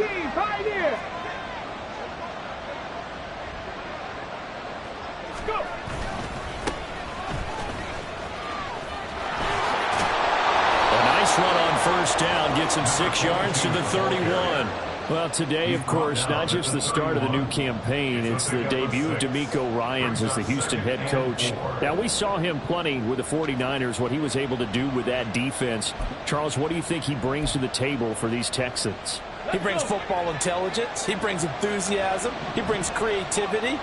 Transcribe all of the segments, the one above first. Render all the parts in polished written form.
team, pioneer. Let's go. A nice run on first down gets him 6 yards to the 31. Well, today, of course, not just the start of the new campaign, it's the debut of DeMeco Ryans as the Houston head coach. Now, we saw him plenty with the 49ers, what he was able to do with that defense. Charles, what do you think he brings to the table for these Texans? He brings football intelligence. He brings enthusiasm. He brings creativity.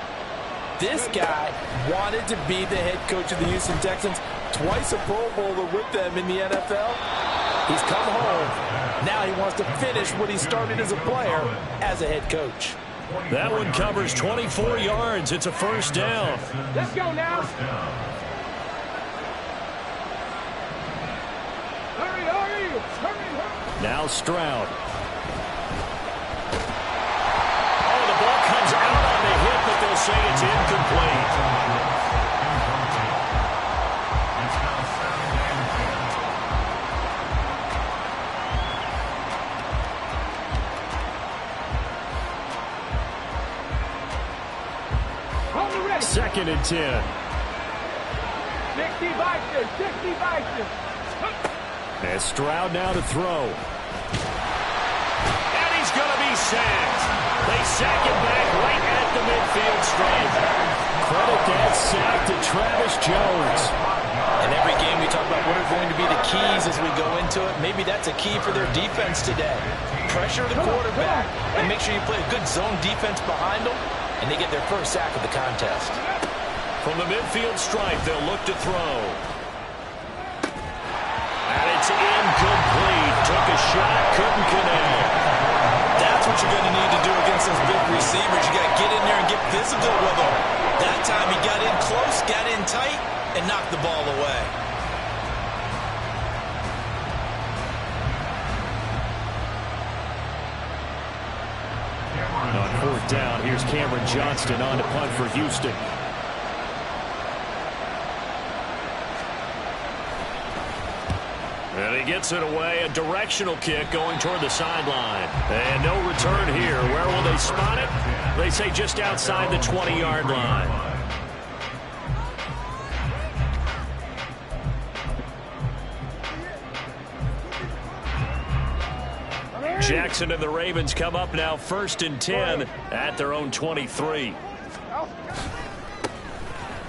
This guy wanted to be the head coach of the Houston Texans, twice a Pro Bowler with them in the NFL. He's come home. Now he wants to finish what he started as a player as a head coach. That one covers 24 yards. It's a first down. Let's go now. Hurry. Now Stroud. Oh, the ball comes out on the hit, but they'll say it's incomplete. Second and 10. 60 Vikings. And Stroud now to throw. And he's going to be sacked. They sack him back right at the midfield stripe. Credit that sack to Travis Jones. In every game we talk about what are going to be the keys as we go into it. Maybe that's a key for their defense today. Pressure the quarterback and make sure you play a good zone defense behind them, and they get their first sack of the contest. From the midfield stripe, they'll look to throw. And it's incomplete. Took a shot, couldn't connect. That's what you're going to need to do against those big receivers. You got to get in there and get physical with them. That time he got in close, got in tight, and knocked the ball away. On fourth down, here's Cameron Johnston on to punt for Houston. And he gets it away, a directional kick going toward the sideline. And no return here. Where will they spot it? They say just outside the 20-yard line. Jackson and the Ravens come up now 1st and 10 at their own 23.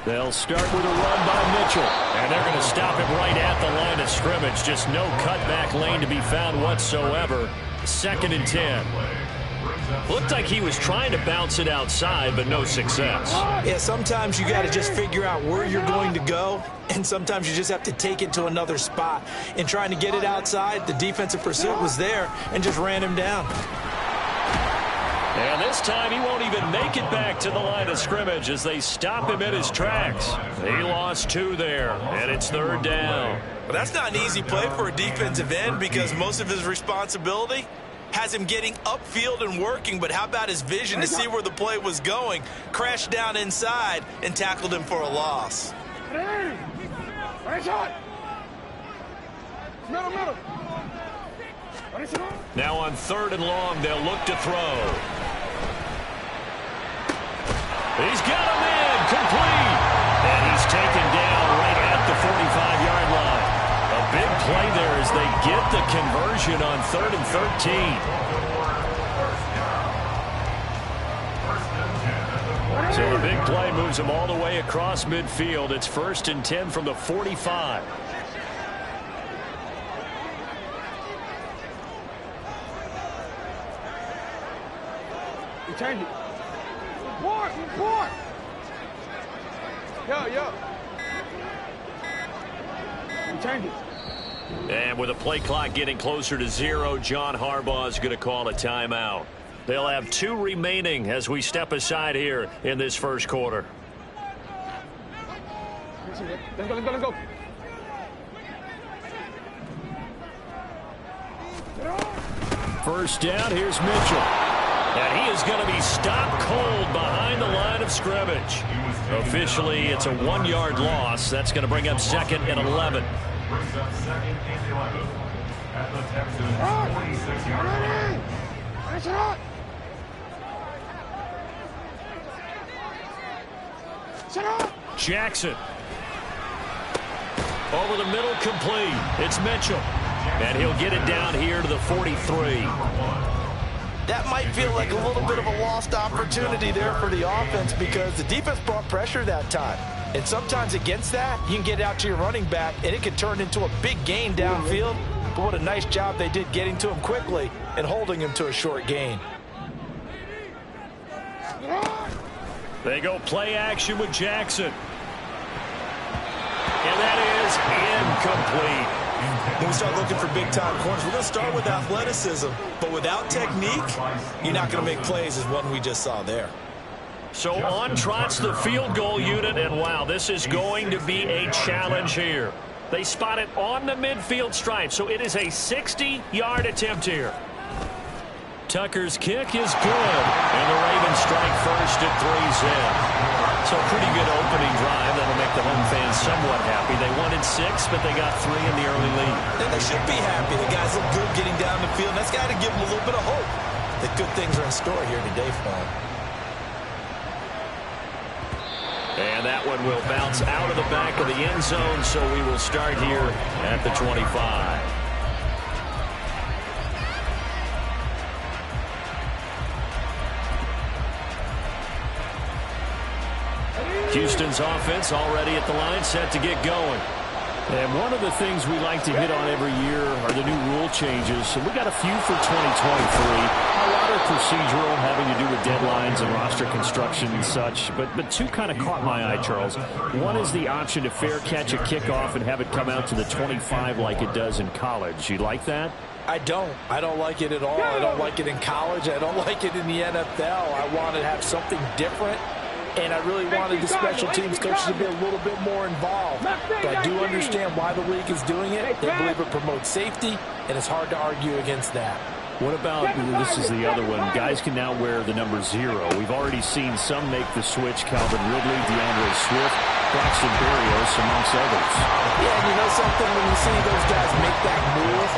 They'll start with a run by Mitchell. And they're going to stop him right at the line of scrimmage. Just no cutback lane to be found whatsoever. 2nd and 10. Looked like he was trying to bounce it outside, but no success. Yeah, sometimes you got to just figure out where you're going to go, and sometimes you just have to take it to another spot. In trying to get it outside, the defensive pursuit was there and just ran him down. And this time he won't even make it back to the line of scrimmage as they stop him in his tracks. He lost 2 there, and it's 3rd down. Well, that's not an easy play for a defensive end because most of his responsibility has him getting upfield and working, but how about his vision to see where the play was going? Crashed down inside and tackled him for a loss. Now on 3rd and long, they'll look to throw. He's got him in, complete. And he's taken down right at the 45-yard line. A big play there as they get the conversion on 3rd and 13. So the big play moves them all the way across midfield. It's 1st and 10 from the 45. He turned it. Report. Yo. He turned it. And with the play clock getting closer to 0, John Harbaugh is going to call a timeout. They'll have 2 remaining as we step aside here in this first quarter. Let's go. First down, here's Mitchell. And he is going to be stopped cold behind the line of scrimmage. Officially, it's a 1-yard loss. That's going to bring up 2nd and 11. Jackson. Over the middle, complete. It's Mitchell. And he'll get it down here to the 43. That might feel like a little bit of a lost opportunity there for the offense because the defense brought pressure that time. And sometimes against that, you can get out to your running back, and it can turn into a big gain downfield. But what a nice job they did getting to him quickly and holding him to a short gain. They go play action with Jackson. And that is incomplete. When we start looking for big-time corners, we're going to start with athleticism. But without technique, you're not going to make plays as one we just saw there. So on trots the field goal unit, and wow, this is going to be a challenge here. They spot it on the midfield stripe, so it is a 60-yard attempt here. Tucker's kick is good, and the Ravens strike first at 3-zip. So a pretty good opening drive that'll make the home fans somewhat happy. They wanted 6, but they got 3 in the early lead. And they should be happy. The guys look good getting down the field. That's got to give them a little bit of hope that good things are in store here today for them. And that one will bounce out of the back of the end zone, so we will start here at the 25. Houston's offense already at the line, set to get going. And one of the things we like to hit on every year are the new rule changes. So we got a few for 2023. A lot are procedural, having to do with deadlines and roster construction and such. But two kind of caught my eye, Charles. One is the option to fair catch a kickoff and have it come out to the 25 like it does in college. You like that? I don't. I don't like it at all. I don't like it in college. I don't like it in the NFL. I want to have something different. And I really wanted the special teams coaches to be a little bit more involved. But I do understand why the league is doing it. They believe it promotes safety, and it's hard to argue against that. What about, this is the other one, guys can now wear the number 0. We've already seen some make the switch, Calvin Ridley, DeAndre Swift, Braxton Berrios, amongst others. Yeah, and you know something, when you see those guys make that move,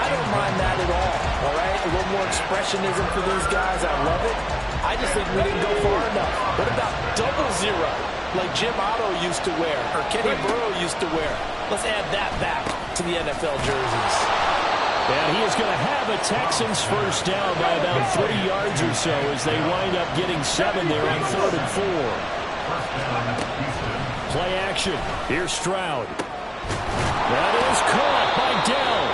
I don't mind that at all right? A little more expressionism for these guys. I love it. I just think we didn't go far enough. What about 00, like Jim Otto used to wear, or Kenny Burrow used to wear? Let's add that back to the NFL jerseys. And he is going to have a Texans first down by about 3 yards or so as they wind up getting 7 there on 3rd and 4. Play action. Here's Stroud. That is caught by Dell.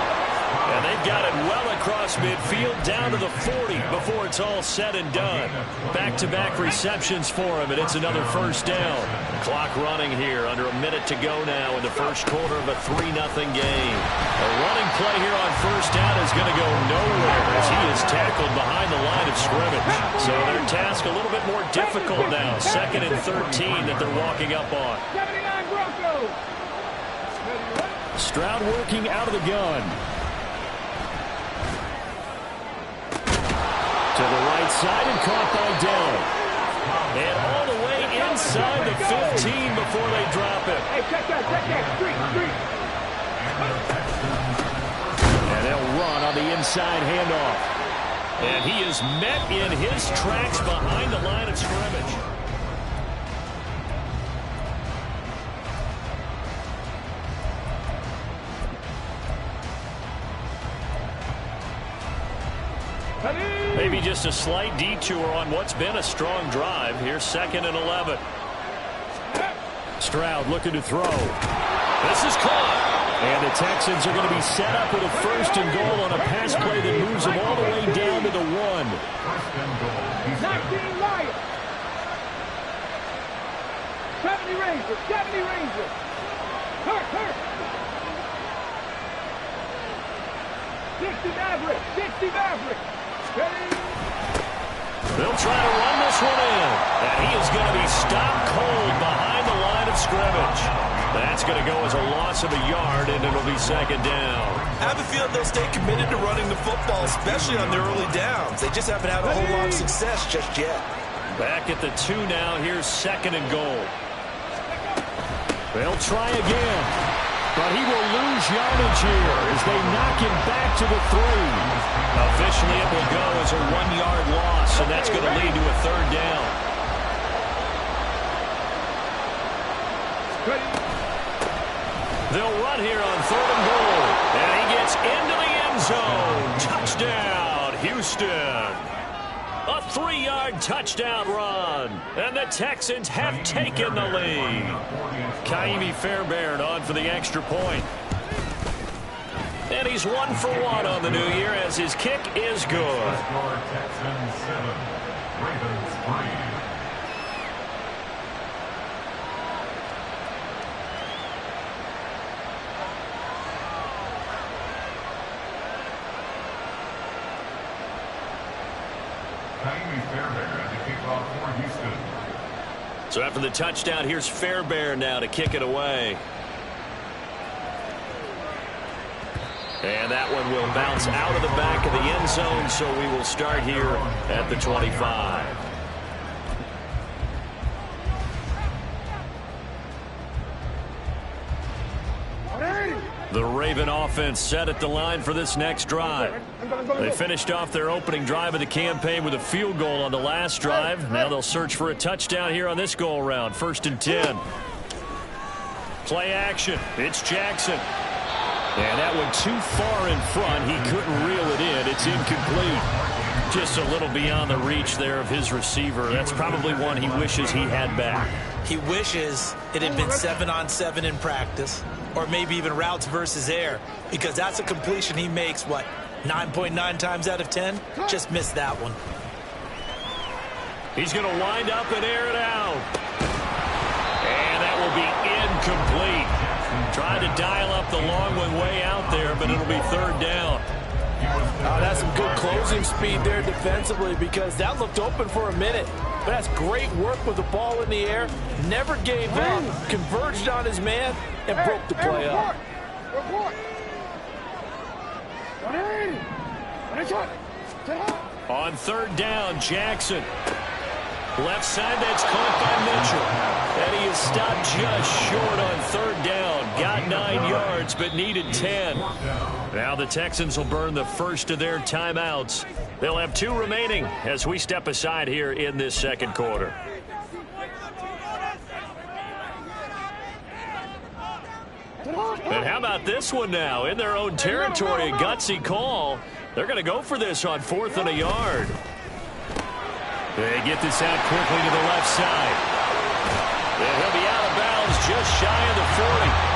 And they've got it well across midfield down to the 40 before it's all said and done. Back-to-back receptions for him, and it's another first down. Clock running here, under a minute to go now in the first quarter of a 3-0 game. A running play here on first down is going to go nowhere as he is tackled behind the line of scrimmage. So their task a little bit more difficult now. 2nd and 13 that they're walking up on. Stroud working out of the gun. To the right side and caught by Dell. And all the way inside the 15 before they drop it. Hey, check that, street. And they'll run on the inside handoff. And he is met in his tracks behind the line of scrimmage. Maybe just a slight detour on what's been a strong drive. Here's 2nd and 11. Stroud looking to throw. This is caught. And the Texans are going to be set up with a 1st and goal on a pass play that moves them all the way down to the 1. 19 Lions. 70 Rangers. Hurt. 60 Maverick. They'll try to run this one in. And he is going to be stopped cold behind the line of scrimmage. That's going to go as a loss of a yard, and it'll be 2nd down. I have a feeling they'll stay committed to running the football, especially on their early downs. They just haven't had a whole lot of success just yet. Back at the 2 now. Here's 2nd and goal. They'll try again. But he will lose his yardage here as they knock him back to the 3. Officially, it will go as a 1-yard loss, and that's going to lead to a 3rd down. They'll run here on 3rd and goal, and he gets into the end zone. Touchdown, Houston. A 3-yard touchdown run, and the Texans have taken the lead. Ka'imi Fairbairn on for the extra point. And he's 1 for 1 on the new year as his kick is good. Texans 7, Ravens 3. So after the touchdown, here's Fairbairn now to kick it away. And that one will bounce out of the back of the end zone, so we will start here at the 25. The Raven offense set at the line for this next drive. They finished off their opening drive of the campaign with a field goal on the last drive. Now they'll search for a touchdown here on this go-around. 1st and 10. Play action. It's Jackson. And that one too far in front. He couldn't reel it in. It's incomplete. Just a little beyond the reach there of his receiver. That's probably one he wishes he had back. He wishes it had been 7-on-7 in practice, or maybe even routes versus air, because that's a completion he makes, 9.9 times out of 10? Just missed that one. He's going to wind up and air it out. And that will be incomplete. Tried to dial up the long one way out there, but it'll be 3rd down. That's some good closing speed there defensively, because that looked open for a minute. But that's great work with the ball in the air. Never gave up, converged on his man, and broke the play up. On 3rd down, Jackson. Left side, that's caught by Mitchell. And he is stopped just short on 3rd down. Got 9 yards, but needed 10. Now the Texans will burn the first of their timeouts. They'll have 2 remaining as we step aside here in this 2nd quarter. And how about this one now? In their own territory, a gutsy call. They're going to go for this on 4th and a yard. They get this out quickly to the left side. And he'll be out of bounds just shy of the 40.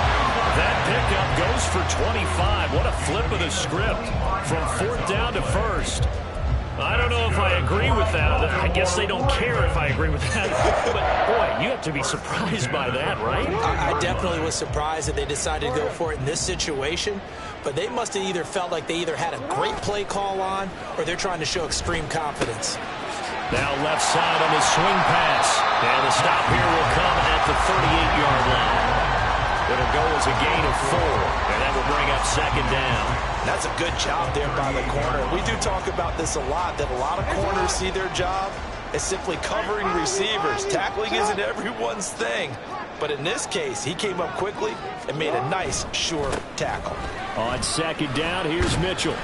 That pickup goes for 25. What a flip of the script from 4th down to 1st. I don't know if I agree with that. I guess they don't care if I agree with that. But, boy, you have to be surprised by that, right? I definitely was surprised that they decided to go for it in this situation. But they must have either felt like they either had a great play call on, or they're trying to show extreme confidence. Now left side on the swing pass. And the stop here will come at the 38-yard line. It'll go as a gain of 4. And that will bring up 2nd down. That's a good job there by the corner. We do talk about this a lot, that a lot of corners see their job as simply covering receivers. Tackling isn't everyone's thing. But in this case, he came up quickly and made a nice, sure tackle. On 2nd down, here's Mitchell.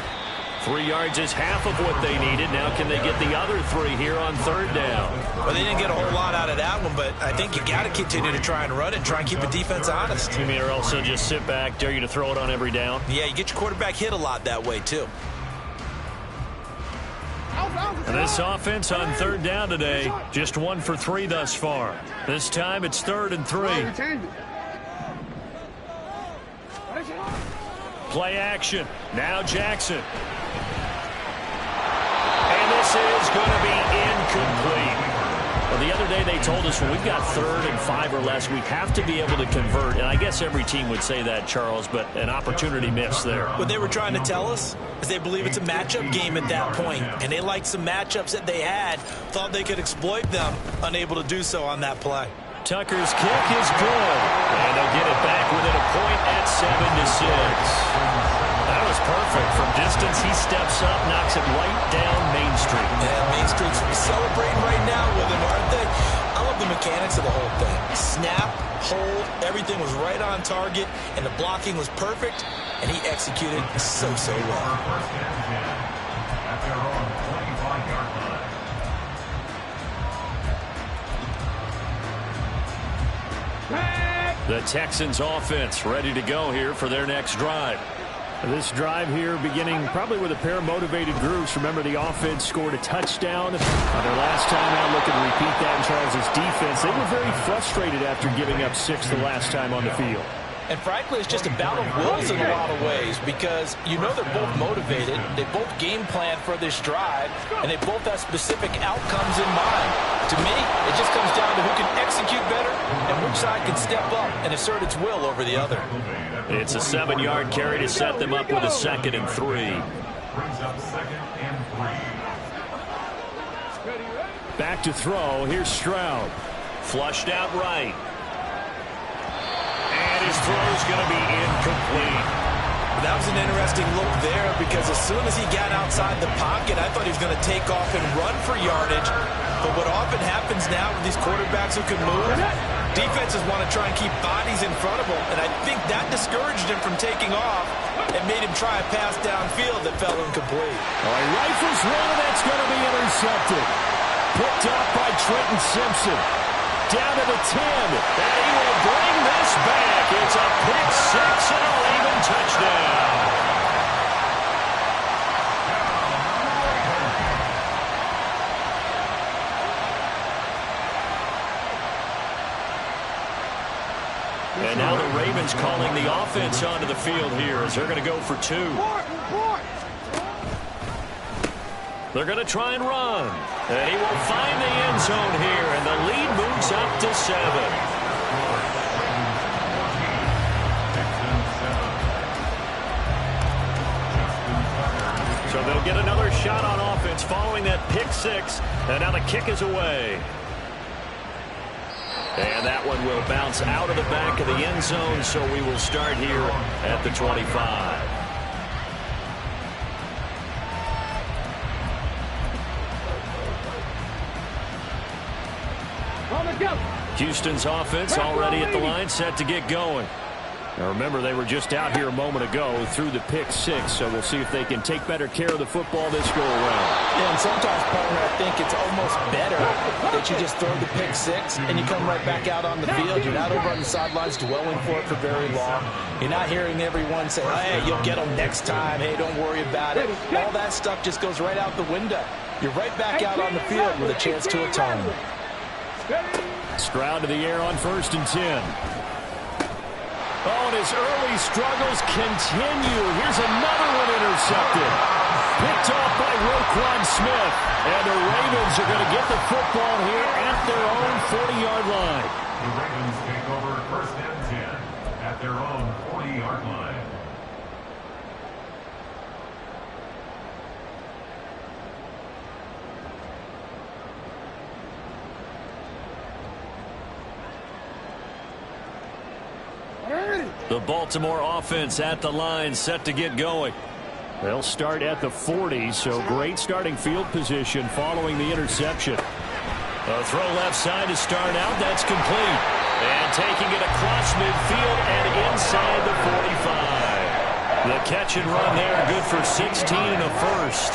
3 yards is half of what they needed. Now can they get the other 3 here on 3rd down? Well, they didn't get a whole lot out of that one, but I think you got to continue to try and run it, try and keep the defense honest. You mean, or also just sit back, dare you to throw it on every down? Yeah, you get your quarterback hit a lot that way, too. And this offense on 3rd down today, just 1 for 3 thus far. This time it's 3rd and 3. Play action. Now Jackson. And this is going to be incomplete. Well, the other day they told us when we've got 3rd and 5 or less, we have to be able to convert. And I guess every team would say that, Charles, but an opportunity missed there. What they were trying to tell us is they believe it's a matchup game at that point. And they liked some matchups that they had, thought they could exploit them, unable to do so on that play. Tucker's kick is good. And they'll get it back within a point at 7-6. That was perfect. From distance, he steps up, knocks it right down Main Street. Yeah, Main Street's celebrating right now with him, aren't they? I love the mechanics of the whole thing. Snap, hold, everything was right on target, and the blocking was perfect, and he executed so well. First and 10 at their own 25-yard line. The Texans offense ready to go here for their next drive. This drive here beginning probably with a pair of motivated groups. Remember, the offense scored a touchdown on their last time out. Looking to repeat that in Charles' defense. They were very frustrated after giving up 6 the last time on the field. And frankly, it's just a battle of wills in a lot of ways because you know they're both motivated. They both game plan for this drive, and they both have specific outcomes in mind. To me, it just comes down to who can execute better and which side can step up and assert its will over the other. It's a 7-yard carry to set them up with a 2nd and 3. Brings up 2nd and 3. Back to throw. Here's Stroud. Flushed out right. And his throw's going to be incomplete. That was an interesting look there because as soon as he got outside the pocket, I thought he was going to take off and run for yardage. But what often happens now with these quarterbacks who can move, defenses want to try and keep bodies in front of them. And I think that discouraged him from taking off and made him try a pass downfield that fell incomplete. He rifles one, and that's going to be intercepted. Picked up by Trenton Simpson. Down to the 10, and he will bring this back. It's a pick 6 and a Raven touchdown. And now the Ravens calling the offense onto the field here as they're going to go for 2. They're going to try and run. And he will find the end zone here, and the lead moves up to 7. So they'll get another shot on offense following that pick 6, and now the kick is away. And that one will bounce out of the back of the end zone, so we will start here at the 25. Houston's offense already at the line, set to get going. Now remember, they were just out here a moment ago through the pick 6, so we'll see if they can take better care of the football this go around. Yeah, and sometimes, partner, I think it's almost better that you just throw the pick 6 and you come right back out on the field. You're not over on the sidelines dwelling for it for very long. You're not hearing everyone say, hey, you'll get them next time. Hey, don't worry about it. All that stuff just goes right out the window. You're right back out on the field with a chance to atone. Stroud to the air on 1st and 10. Oh, and his early struggles continue. Here's another one intercepted. Picked off by Roquan Smith. And the Ravens are going to get the football here at their own 40-yard line. The Ravens take over 1st and 10 at their own 40-yard line. The Baltimore offense at the line, set to get going. They'll start at the 40, so great starting field position following the interception. A throw left side to start out. That's complete. And taking it across midfield and inside the 45. The catch and run there, good for 16 and a first.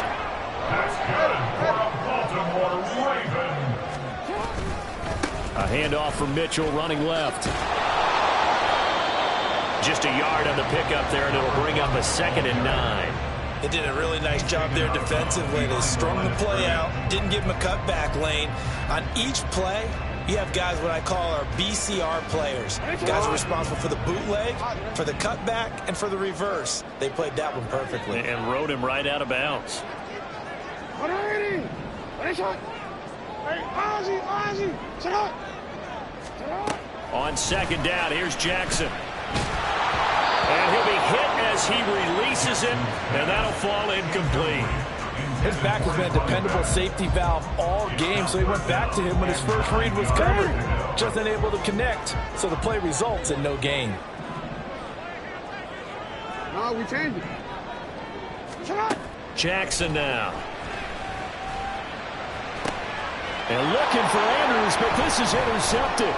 That's good for a Baltimore Raven. A handoff from Mitchell running left. Just a yard on the pickup there, and it'll bring up a 2nd and 9. They did a really nice job there defensively. They strung the play out, didn't give them a cutback lane. On each play, you have guys what I call our BCR players. Guys are responsible for the bootleg, for the cutback, and for the reverse. They played that one perfectly. And rode him right out of bounds. On 2nd down, here's Jackson. And he'll be hit as he releases it, and that'll fall incomplete. His back has been a dependable safety valve all game, so he went back to him when his first read was covered. Just unable to connect, so the play results in no gain. No, we changed it. Jackson now. And looking for Andrews, but this is intercepted.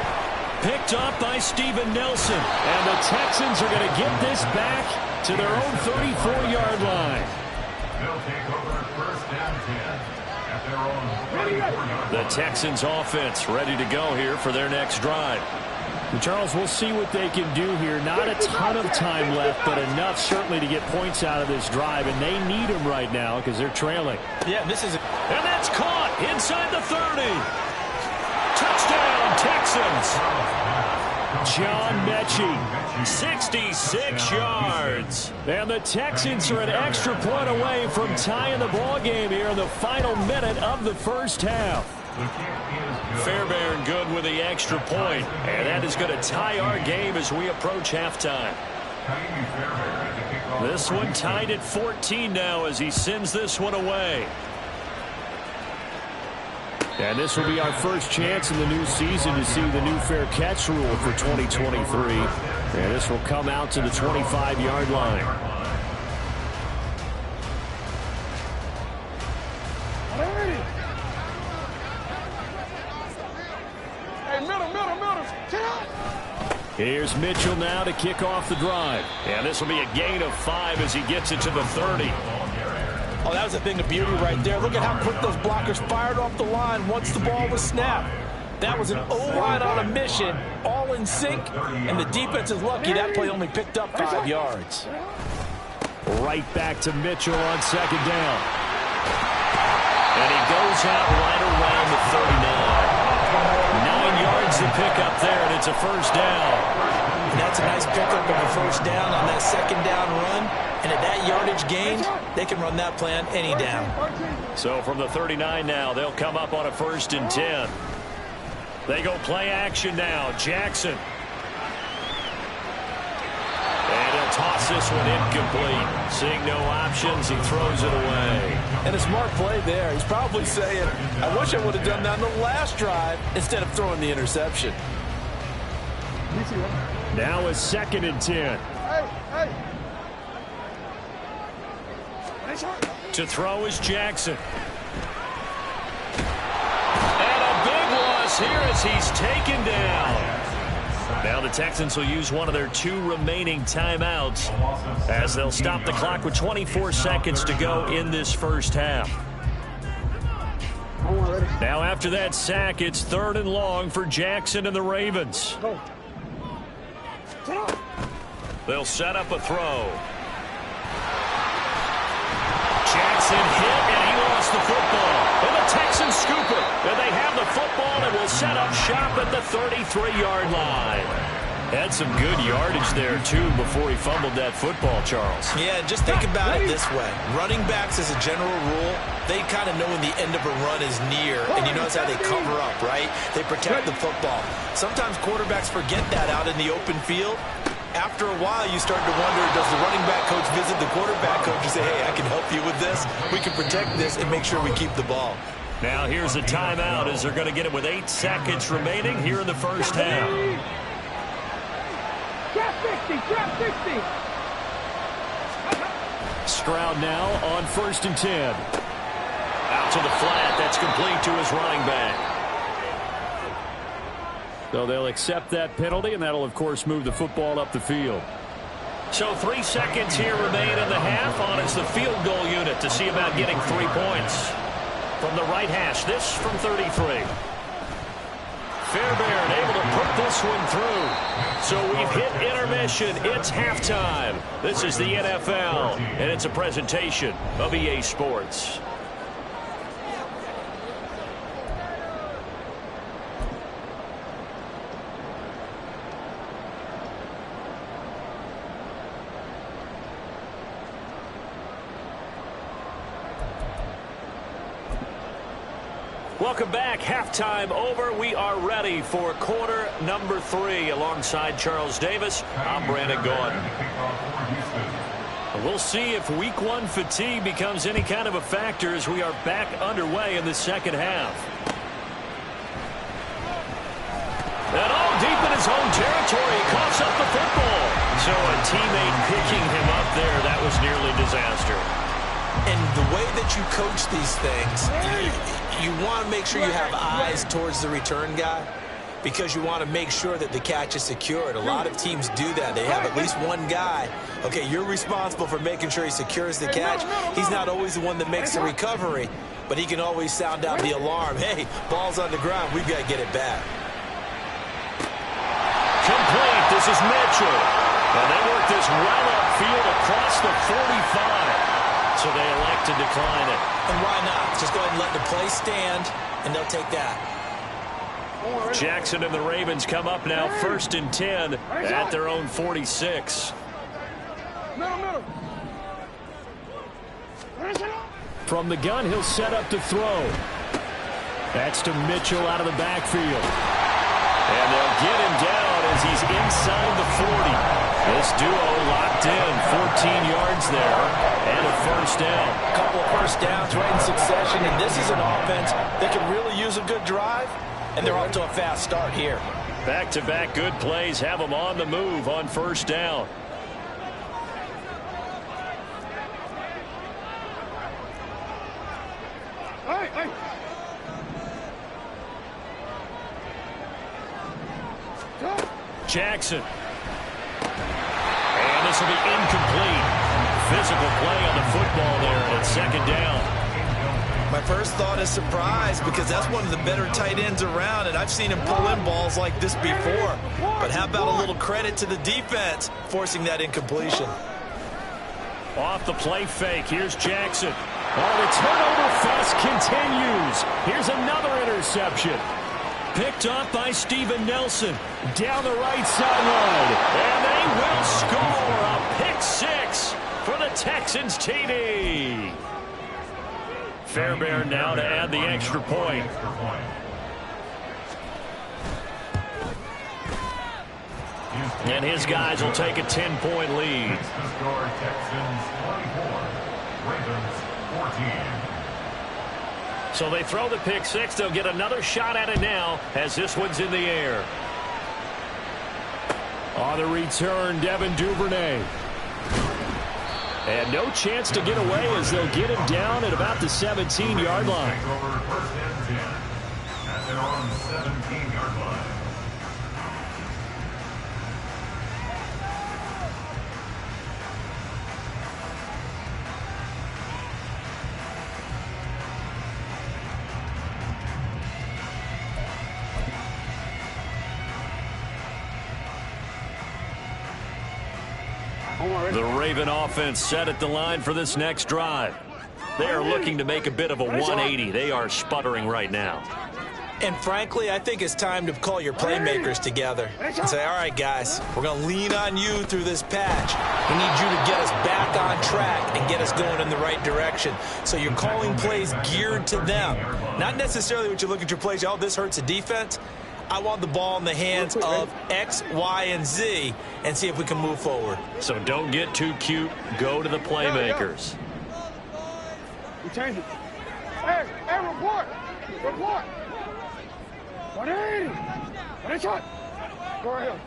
Picked off by Steven Nelson. And the Texans are going to get this back to their own 34-yard line. They'll take over first and 10 at their own 34-yard line. The Texans offense ready to go here for their next drive. And Charles, we'll see what they can do here. Not a ton of time left, but enough certainly to get points out of this drive. And they need them right now because they're trailing. Yeah, this is... And that's caught inside the 30. Touchdown, Texans. John Mechie, 66 yards. And the Texans are an extra point away from tying the ball game here in the final minute of the first half. Fairbairn good with the extra point. And that is going to tie our game as we approach halftime. This one tied at 14 now as he sends this one away. And this will be our first chance in the new season to see the new fair catch rule for 2023. And this will come out to the 25-yard line. Hey, middle. Here's Mitchell now to kick off the drive. And this will be a gain of 5 as he gets it to the 30. Oh, that was a thing of beauty right there. Look at how quick those blockers fired off the line once the ball was snapped. That was an O-line on a mission, all in sync, and the defense is lucky that play only picked up 5 yards. Right back to Mitchell on second down. And he goes out right around the 39. 9 yards to pick up there, and it's a first down. And that's a nice pickup of a first down on that second down run. And at that yardage gain, they can run that play on any down. So from the 39 now, they'll come up on a 1st and 10. They go play action now. Jackson. And he'll toss this one incomplete. Seeing no options, he throws it away. And a smart play there. He's probably saying, I wish I would have done that on the last drive instead of throwing the interception. Now a 2nd and 10. Hey. To throw is Jackson. And a big loss here as he's taken down. Now the Texans will use one of their 2 remaining timeouts as they'll stop the clock with 24 seconds to go in this first half. Now after that sack, it's 3rd and long for Jackson and the Ravens. They'll set up a throw. Jackson hit, and he lost the football. And the Texans scoop it. And they have the football and will set up shop at the 33-yard line. Had some good yardage there, too, before he fumbled that football, Charles. Yeah, just think about it this way. Running backs, as a general rule, they kind of know when the end of a run is near, and you notice how they cover up, right? They protect the football. Sometimes quarterbacks forget that out in the open field. After a while, you start to wonder, does the running back coach visit the quarterback coach and say, hey, I can help you with this. We can protect this and make sure we keep the ball. Now here's a timeout as they're going to get it with 8 seconds remaining here in the first half. Trap 60. Stroud now on 1st and 10. Out to the flat. That's complete to his running back. So they'll accept that penalty, and that'll, of course, move the football up the field. So 3 seconds here remain in the half on as the field goal unit to see about getting 3 points. From the right hash, this from 33. Fairbairn able to put this one through. So we've hit intermission. It's halftime. This is the NFL, and it's a presentation of EA Sports. Welcome back. Halftime over. We are ready for quarter number 3. Alongside Charles Davis, I'm Brandon Gordon. We'll see if week 1 fatigue becomes any kind of a factor as we are back underway in the second half. And all deep in his own territory, he coughs up the football. So a teammate picking him up there, that was nearly disaster. And the way that you coach these things, you want to make sure you have eyes towards the return guy because you want to make sure that the catch is secured. A lot of teams do that. They have at least one guy. Okay, you're responsible for making sure he secures the catch. He's not always the one that makes the recovery, but he can always sound out the alarm. Hey, ball's on the ground. We've got to get it back. Complete. This is Mitchell. And they work this well upfield across the 45. So they elect to decline it. And why not? Just go ahead and let the play stand, and they'll take that. Jackson and the Ravens come up now 1st and 10 at their own 46. Middle. From the gun, he'll set up to throw. That's to Mitchell out of the backfield. And they'll get him down as he's inside the 40. This duo locked in, 14 yards there, and a first down. A couple of first downs right in succession, and this is an offense that can really use a good drive, and they're off to a fast start here. Back-to-back good plays have them on the move on first down. Hey. Jackson. And this will be incomplete. Physical play on the football there, and it's second down. My first thought is surprise because that's one of the better tight ends around, and I've seen him pull in balls like this before. But how about a little credit to the defense forcing that incompletion? Off the play fake, here's Jackson. Oh, the turnover fest continues. Here's another interception. Picked off by Steven Nelson. Down the right sideline. And they will score a pick six for the Texans TD. Fairbairn now to add the extra point. And his guys will take a 10-point lead. Texans 24, Ravens 14. So they throw the pick six. They'll get another shot at it now as this one's in the air. On the return, Devin Duvernay. And no chance to get away as they'll get him down at about the 17-yard line. Take over first and 10 at their own 17-yard line. The Raven offense set at the line for this next drive. They are looking to make a bit of a 180. They are sputtering right now. And frankly, I think it's time to call your playmakers together and say, all right, guys, we're going to lean on you through this patch. We need you to get us back on track and get us going in the right direction. So you're calling plays geared to them. Not necessarily what you look at your plays, oh, this hurts the defense. I want the ball in the hands of X, Y, and Z and see if we can move forward. So don't get too cute. Go to the playmakers. We change it. Hey, report. 180. Shot. Go ahead.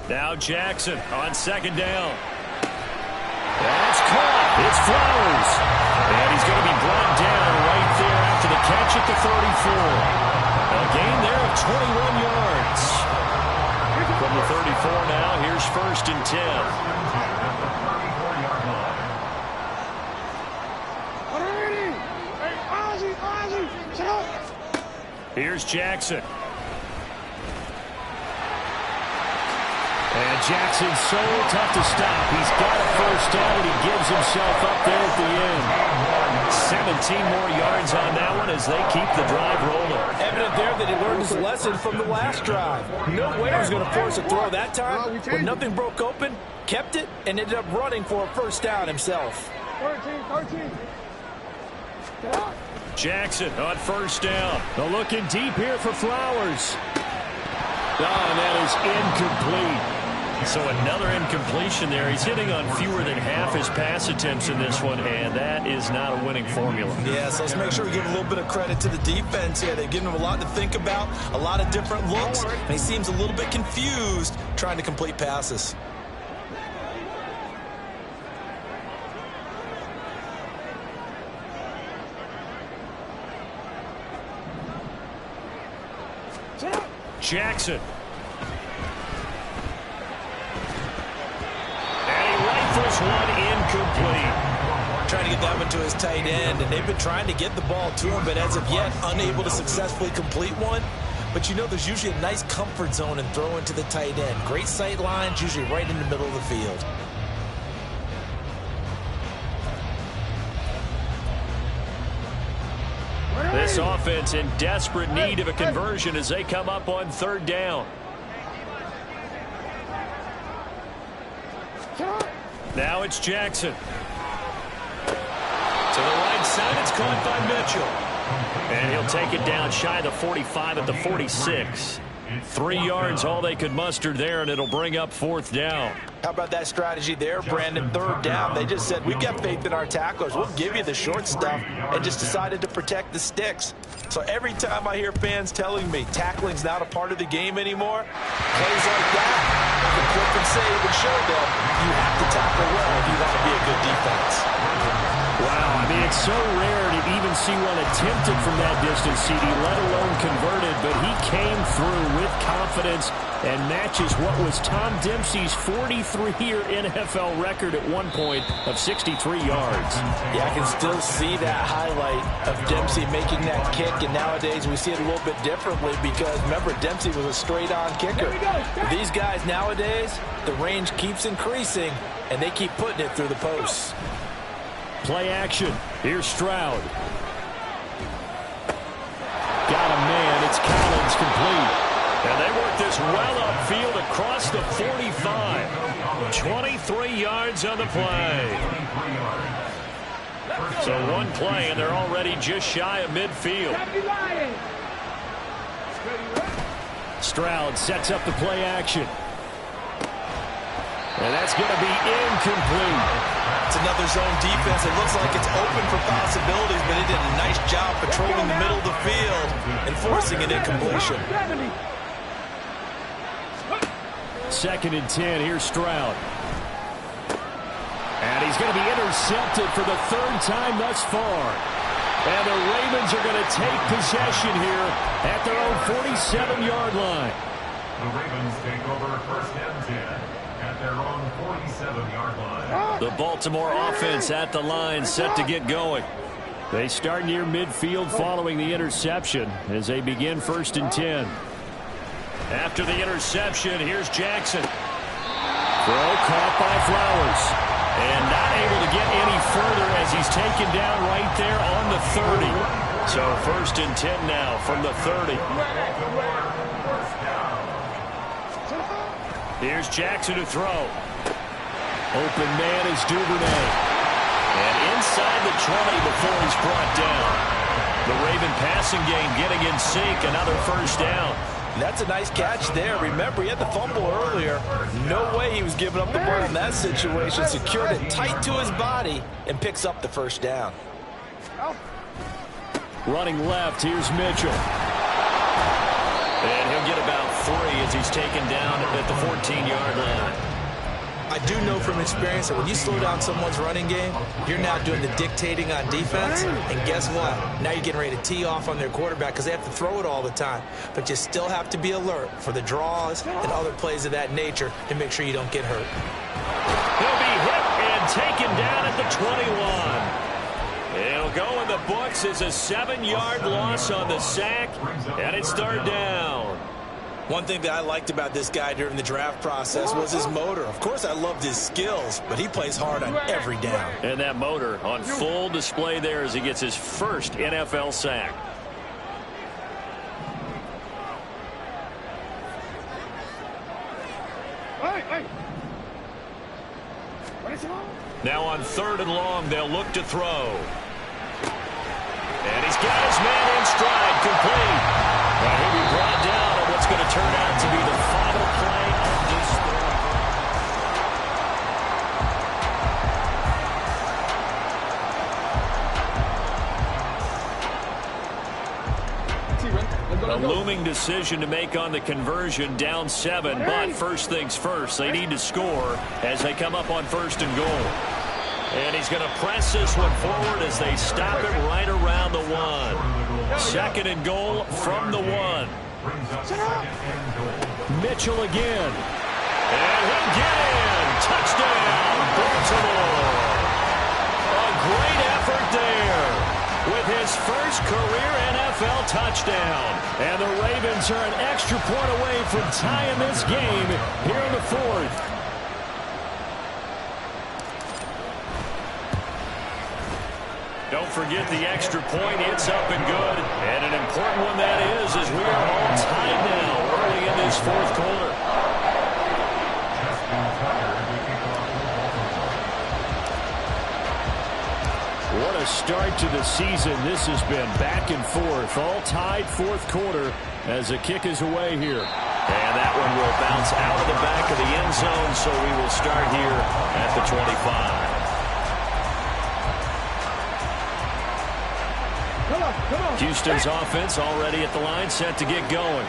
Now Jackson on second down. That's caught. It's Flowers. And he's going to be brought down right there after the catch at the 34. A gain there of 21 yards. From the 34 now, here's first and 10. Here's Jackson. And Jackson's so tough to stop. He's got a first down, and he gives himself up there at the end. 17 more yards on that one as they keep the drive rolling. Evident there that he learned his lesson from the last drive. No way he was going to force a throw that time. When nothing broke open, kept it, and ended up running for a first down himself. 13. Jackson on first down. They're looking deep here for Flowers. Oh, and that is incomplete. So another incompletion there. He's hitting on fewer than half his pass attempts in this one, and that is not a winning formula. Yeah, so let's make sure we give a little bit of credit to the defense here. They've given him a lot to think about, a lot of different looks, and he seems a little bit confused trying to complete passes. Jackson. And he rifles one incomplete. Trying to get that one to his tight end, and they've been trying to get the ball to him, but as of yet, unable to successfully complete one. But you know, there's usually a nice comfort zone in throwing to the tight end. Great sight lines, usually right in the middle of the field. This offense in desperate need of a conversion as they come up on third down. Now it's Jackson. To the right side, it's caught by Mitchell. And he'll take it down shy of the 45 at the 46. 3 yards all they could muster there, and it'll bring up fourth down. How about that strategy there, Brandon? Third down. They just said, we've got faith in our tacklers. We'll give you the short stuff, and just decided to protect the sticks. So every time I hear fans telling me tackling's not a part of the game anymore, plays like that, like a clip and save and show them you have to tackle well if you want to be a good defense. Wow, I mean, it's so rare to even see one attempted from that distance, CD, let alone converted, but he came through with confidence and matches what was Tom Dempsey's 43-year NFL record at one point of 63 yards. Yeah, I can still see that highlight of Dempsey making that kick, and nowadays we see it a little bit differently because, remember, Dempsey was a straight-on kicker. These guys nowadays, the range keeps increasing, and they keep putting it through the posts. Play action. Here's Stroud. Got a man. It's Collins complete. And they work this well upfield across the 45. 23 yards on the play. So one play, and they're already just shy of midfield. Stroud sets up the play action. And that's going to be incomplete. It's another zone defense. It looks like it's open for possibilities, but it did a nice job patrolling the middle of the field and forcing an incompletion. 2nd and 10. Here's Stroud. And he's going to be intercepted for the 3rd time thus far. And the Ravens are going to take possession here at their own 47-yard line. The Ravens take over 1st and 10 at their own 47-yard line. The Baltimore offense at the line, set to get going. They start near midfield following the interception as they begin 1st and 10. After the interception, here's Jackson. Throw caught by Flowers. And not able to get any further as he's taken down right there on the 30. So 1st and 10 now from the 30. Here's Jackson to throw. Open man is Duvernay. And inside the 20 before he's brought down. The Raven passing game getting in sync. Another 1st down. That's a nice catch there. Remember, he had the fumble earlier. No way he was giving up the ball in that situation. Secured it tight to his body and picks up the 1st down. Running left, here's Mitchell. And he'll get about 3 as he's taken down at the 14-yard line. I do know from experience that when you slow down someone's running game, you're now doing the dictating on defense. And guess what? Now you're getting ready to tee off on their quarterback because they have to throw it all the time. But you still have to be alert for the draws and other plays of that nature to make sure you don't get hurt. He'll be hit and taken down at the 21. It'll go in the books as a 7-yard loss on the sack, and it's 3rd down. One thing that I liked about this guy during the draft process was his motor. Of course, I loved his skills, but he plays hard on every down. And that motor on full display there as he gets his first NFL sack. Now on 3rd and long, they'll look to throw. And he's got his man in stride, complete. Well, he'll be brought down on what's going to turn out to be the final play of this A looming decision to make on the conversion, down 7, but first things first, they need to score as they come up on 1st and goal. And he's going to press this one forward as they stop it right around the 1. 2nd and goal from the 1. brings up second and goal. Mitchell again. And he'll get in. Touchdown, Baltimore. A great effort there with his first career NFL touchdown. And the Ravens are an extra point away from tying this game here in the fourth. Don't forget the extra point. It's up and good. And an important one that is, as we are all tied now early in this fourth quarter. What a start to the season. This has been back and forth. All tied fourth quarter as the kick is away here. And that one will bounce out of the back of the end zone, so we will start here at the 25. Houston's offense already at the line, set to get going.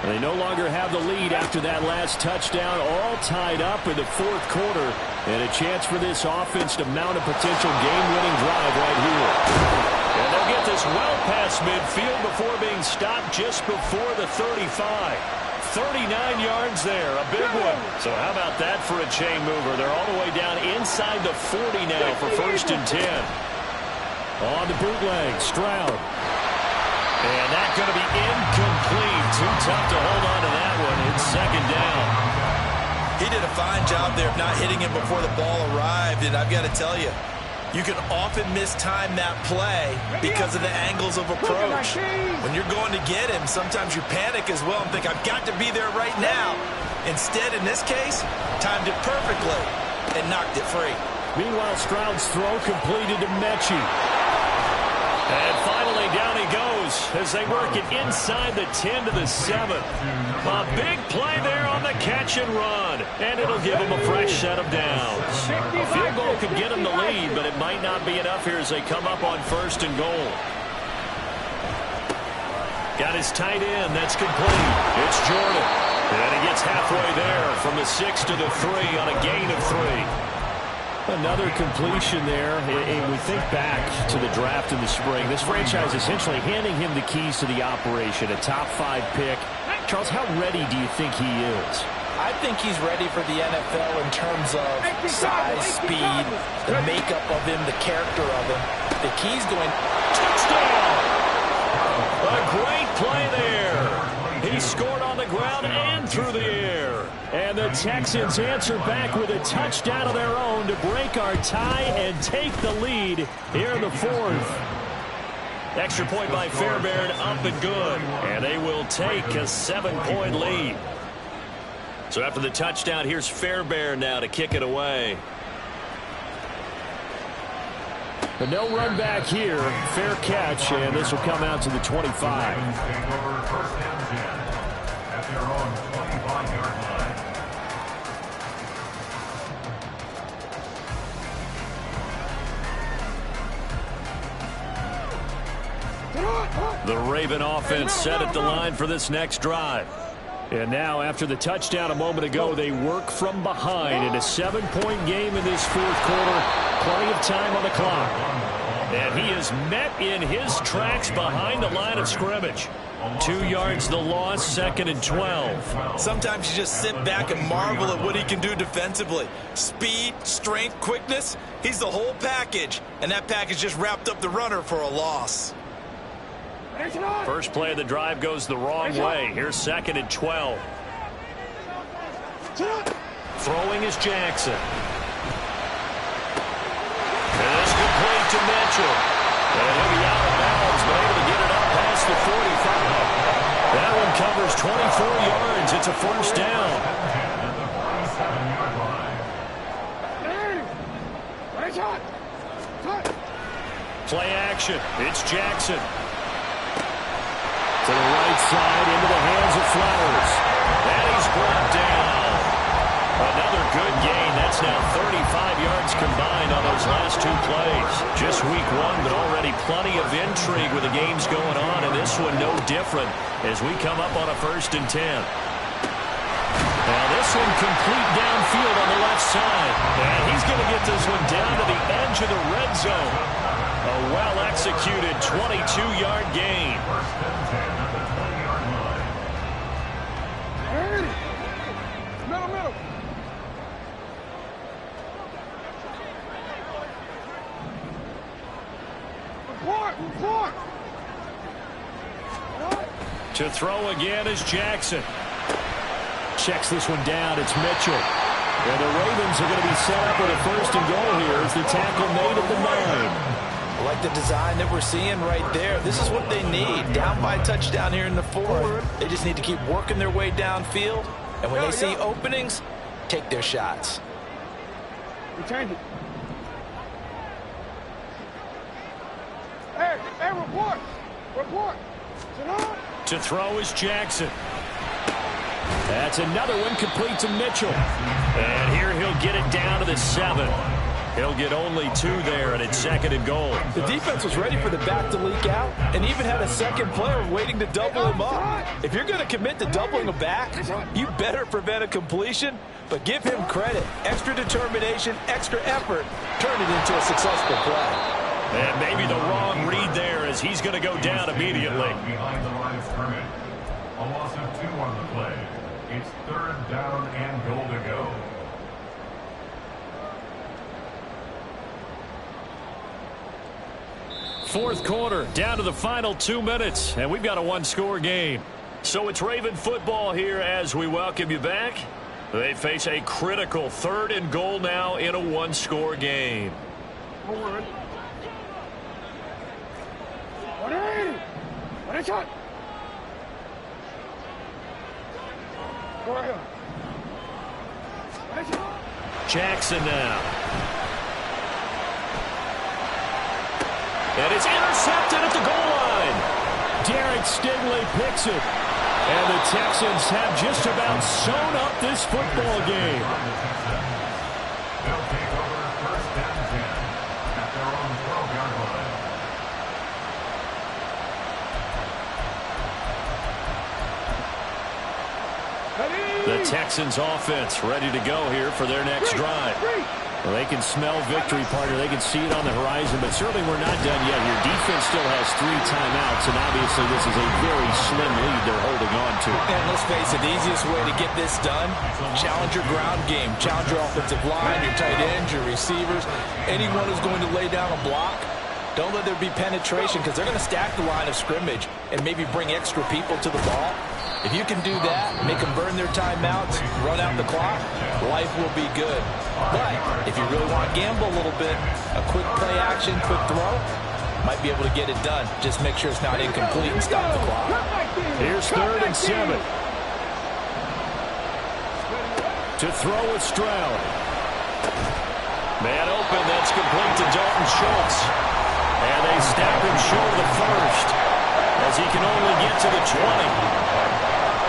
They no longer have the lead after that last touchdown, all tied up in the fourth quarter, and a chance for this offense to mount a potential game-winning drive right here. And they'll get this well past midfield before being stopped just before the 35. 39 yards there, a big one. So how about that for a chain mover? They're all the way down inside the 40 now for 1st and 10. On the bootleg, Stroud. And that's going to be incomplete. Too tough to hold on to that one. It's second down. He did a fine job there of not hitting him before the ball arrived. And I've got to tell you, you can often mistime that play because of the angles of approach. When you're going to get him, sometimes you panic as well and think, I've got to be there right now. Instead, in this case, timed it perfectly and knocked it free. Meanwhile, Stroud's throw completed to Mechie. And finally, down he goes as they work it inside the 10 to the 7. A big play there on the catch and run. And it'll give him a fresh set of downs. A field goal could get him the lead, but it might not be enough here as they come up on 1st and goal. Got his tight end. That's complete. It's Jordan. And he gets halfway there from the 6 to the 3 on a gain of 3. Another completion there, and we think back to the draft in the spring. This franchise essentially handing him the keys to the operation, a top 5 pick. Charles, how ready do you think he is? I think he's ready for the NFL in terms of size, speed, the makeup of him, the character of him. The key's going touchdown. A great play there. He scored on the ground and through the air. And the Texans answer back with a touchdown of their own to break our tie and take the lead here in the fourth. Extra point by Fairbairn, up and good. And they will take a 7-point lead. So after the touchdown, here's Fairbairn now to kick it away. But no run back here. Fair catch, and this will come out to the 25. The Raven offense set at the line for this next drive. And now, after the touchdown a moment ago, they work from behind in a 7-point game in this fourth quarter. Plenty of time on the clock. And he is met in his tracks behind the line of scrimmage. 2 yards the loss, 2nd and 12. Sometimes you just sit back and marvel at what he can do defensively. Speed, strength, quickness, he's the whole package. And that package just wrapped up the runner for a loss. First play of the drive goes the wrong way. Here's 2nd and 12. Throwing is Jackson. And it's complete to Mitchell. And he'll be out of bounds, but able to get it up past the 45. That one covers 24 yards. It's a first down. Play action. It's Jackson. To the right side, into the hands of Flowers. And he's brought down. Another good gain. That's now 35 yards combined on those last 2 plays. Just week 1, but already plenty of intrigue with the games going on, and this one no different as we come up on a 1st and 10. Now this one complete downfield on the left side. And he's going to get this one down to the edge of the red zone. A well-executed 22-yard gain. Report. To throw again is Jackson. Checks this one down. It's Mitchell. And the Ravens are going to be set up with a first and goal here as the tackle made at the 9. I like the design that we're seeing right there. This is what they need. Down by a touchdown here in the 4th. They just need to keep working their way downfield. And when they see openings, take their shots. We change it. Hey, report. Sit down. To throw is Jackson. That's another one complete to Mitchell. And here he'll get it down to the 7. He'll get only 2 there, and it's 2nd and goal. The defense was ready for the back to leak out and even had a second player waiting to double him up. If you're going to commit to doubling a back, you better prevent a completion, but give him credit. Extra determination, extra effort, turn it into a successful play. And maybe the wrong read there as he's going to go down immediately. Behind the line of scrimmage. A loss of 2 on the play. It's 3rd down and goal to go. Fourth quarter, down to the final 2 minutes, and we've got a 1-score game. So it's Raven football here as we welcome you back. They face a critical 3rd and goal now in a 1-score game. Forward. Ready, shot. Go ahead. Ready, shot. Jackson now. And it's intercepted at the goal line. Derek Stingley picks it. And the Texans have just about sewn up this football game. They'll take over 1st and 10 at their own 12-yard line. The Texans offense ready to go here for their next drive. Well, they can smell victory, partner. They can see it on the horizon, but certainly we're not done yet here. Defense still has 3 timeouts, and obviously this is a very slim lead they're holding on to. And let's face it, the easiest way to get this done, challenge your ground game, challenge your offensive line, your tight ends, your receivers, anyone who's going to lay down a block. Don't let there be penetration because they're going to stack the line of scrimmage and maybe bring extra people to the ball. If you can do that, make them burn their timeouts, run out the clock, life will be good. But if you really want to gamble a little bit, a quick play action, quick throw, might be able to get it done. Just make sure it's not incomplete and stop the clock. Here's 3rd and 7. To throw with Stroud. Man open, that's complete to Dalton Schultz. And they snap him short of the 1st as he can only get to the 20.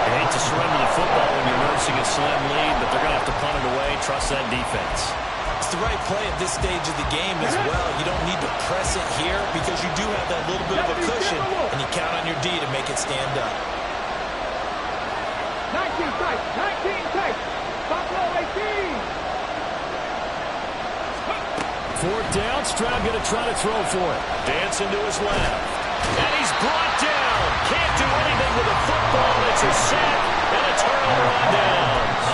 I hate to surrender the football when you're nursing a slim lead, but they're going to have to punt it away, trust that defense. It's the right play at this stage of the game as well. You don't need to press it here because you do have that little bit of a cushion, and you count on your D to make it stand up. 19 tight. Buffalo 18. 4th down, Stroud going to try to throw for it. Dancing to his left. And he's brought down. Can't do anything with the football. It's a sack and a turnover on downs.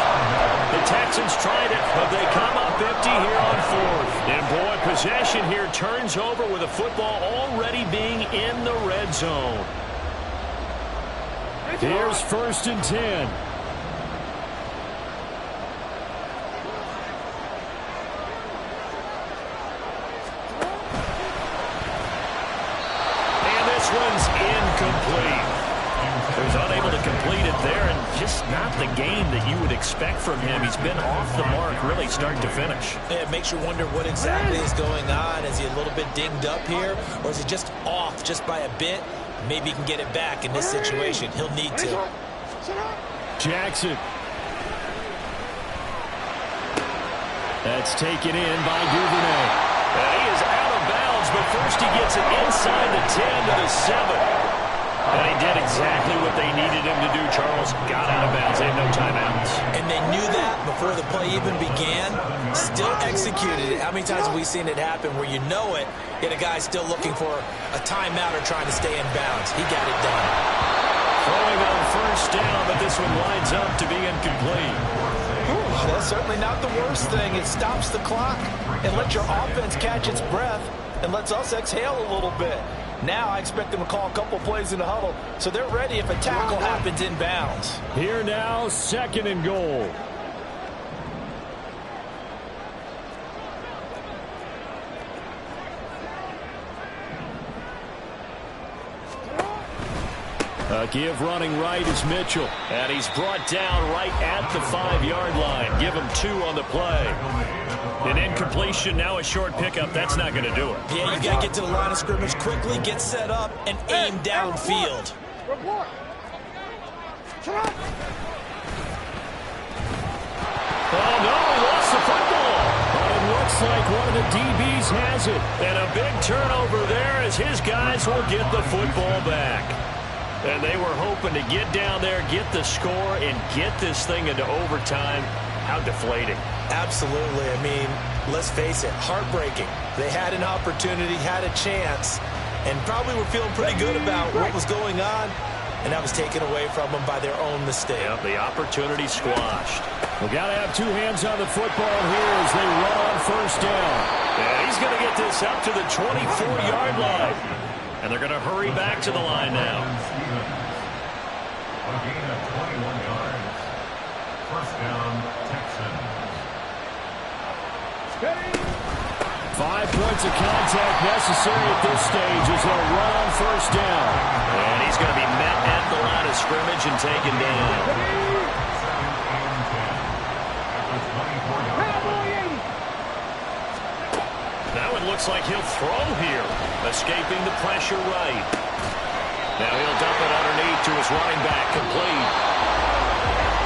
The Texans tried it, but they come up empty here on 4th. And boy, possession here turns over with the football already being in the red zone. Here's 1st and 10. One's incomplete. He was unable to complete it there, and just not the game that you would expect from him. He's been off the mark really start to finish. Yeah, it makes you wonder what exactly is going on. Is he a little bit dinged up here, or is he just off just by a bit? Maybe he can get it back in this situation. He'll need to. Jackson. That's taken in by Duvernay. And he is out of bounds, but first he gets it inside the 10 to the 7. And he did exactly what they needed him to do, Charles. Got out of bounds. They had no timeouts. And they knew that before the play even began. Still executed it. How many times have we seen it happen where you know it, yet a guy's still looking for a timeout or trying to stay in bounds? He got it done. Throwing on 1st down, but this one lines up to be incomplete. That's certainly not the worst thing. It stops the clock and lets your offense catch its breath. and lets us exhale a little bit. Now I expect them to call a couple plays in the huddle, so they're ready if a tackle happens inbounds. Here now, 2nd and goal. Give running right is Mitchell. And he's brought down right at the 5-yard line. Give him 2 on the play. An incompletion, now a short pickup. That's not going to do it. Yeah, you got to get to the line of scrimmage quickly, get set up, and aim downfield. Report. Shut up. Oh, no, he lost the football. But it looks like one of the DBs has it. And a big turnover there as his guys will get the football back. And they were hoping to get down there, get the score, and get this thing into overtime. How deflating. Absolutely. I mean, let's face it, heartbreaking. They had an opportunity, had a chance, and probably were feeling pretty good about what was going on, and that was taken away from them by their own mistake. Yep, the opportunity squashed. We've got to have 2 hands on the football here as they run on 1st down. And he's going to get this up to the 24-yard line. And they're going to hurry back to the line now. A gain of 21 yards. 1st down, Texans. 5 points of contact necessary at this stage as they'll run on 1st down. And he's going to be met at the line of scrimmage and taken down. 2nd and 10. Now it looks like he'll throw here. Escaping the pressure right. Now he'll dump it underneath to his running back. Complete.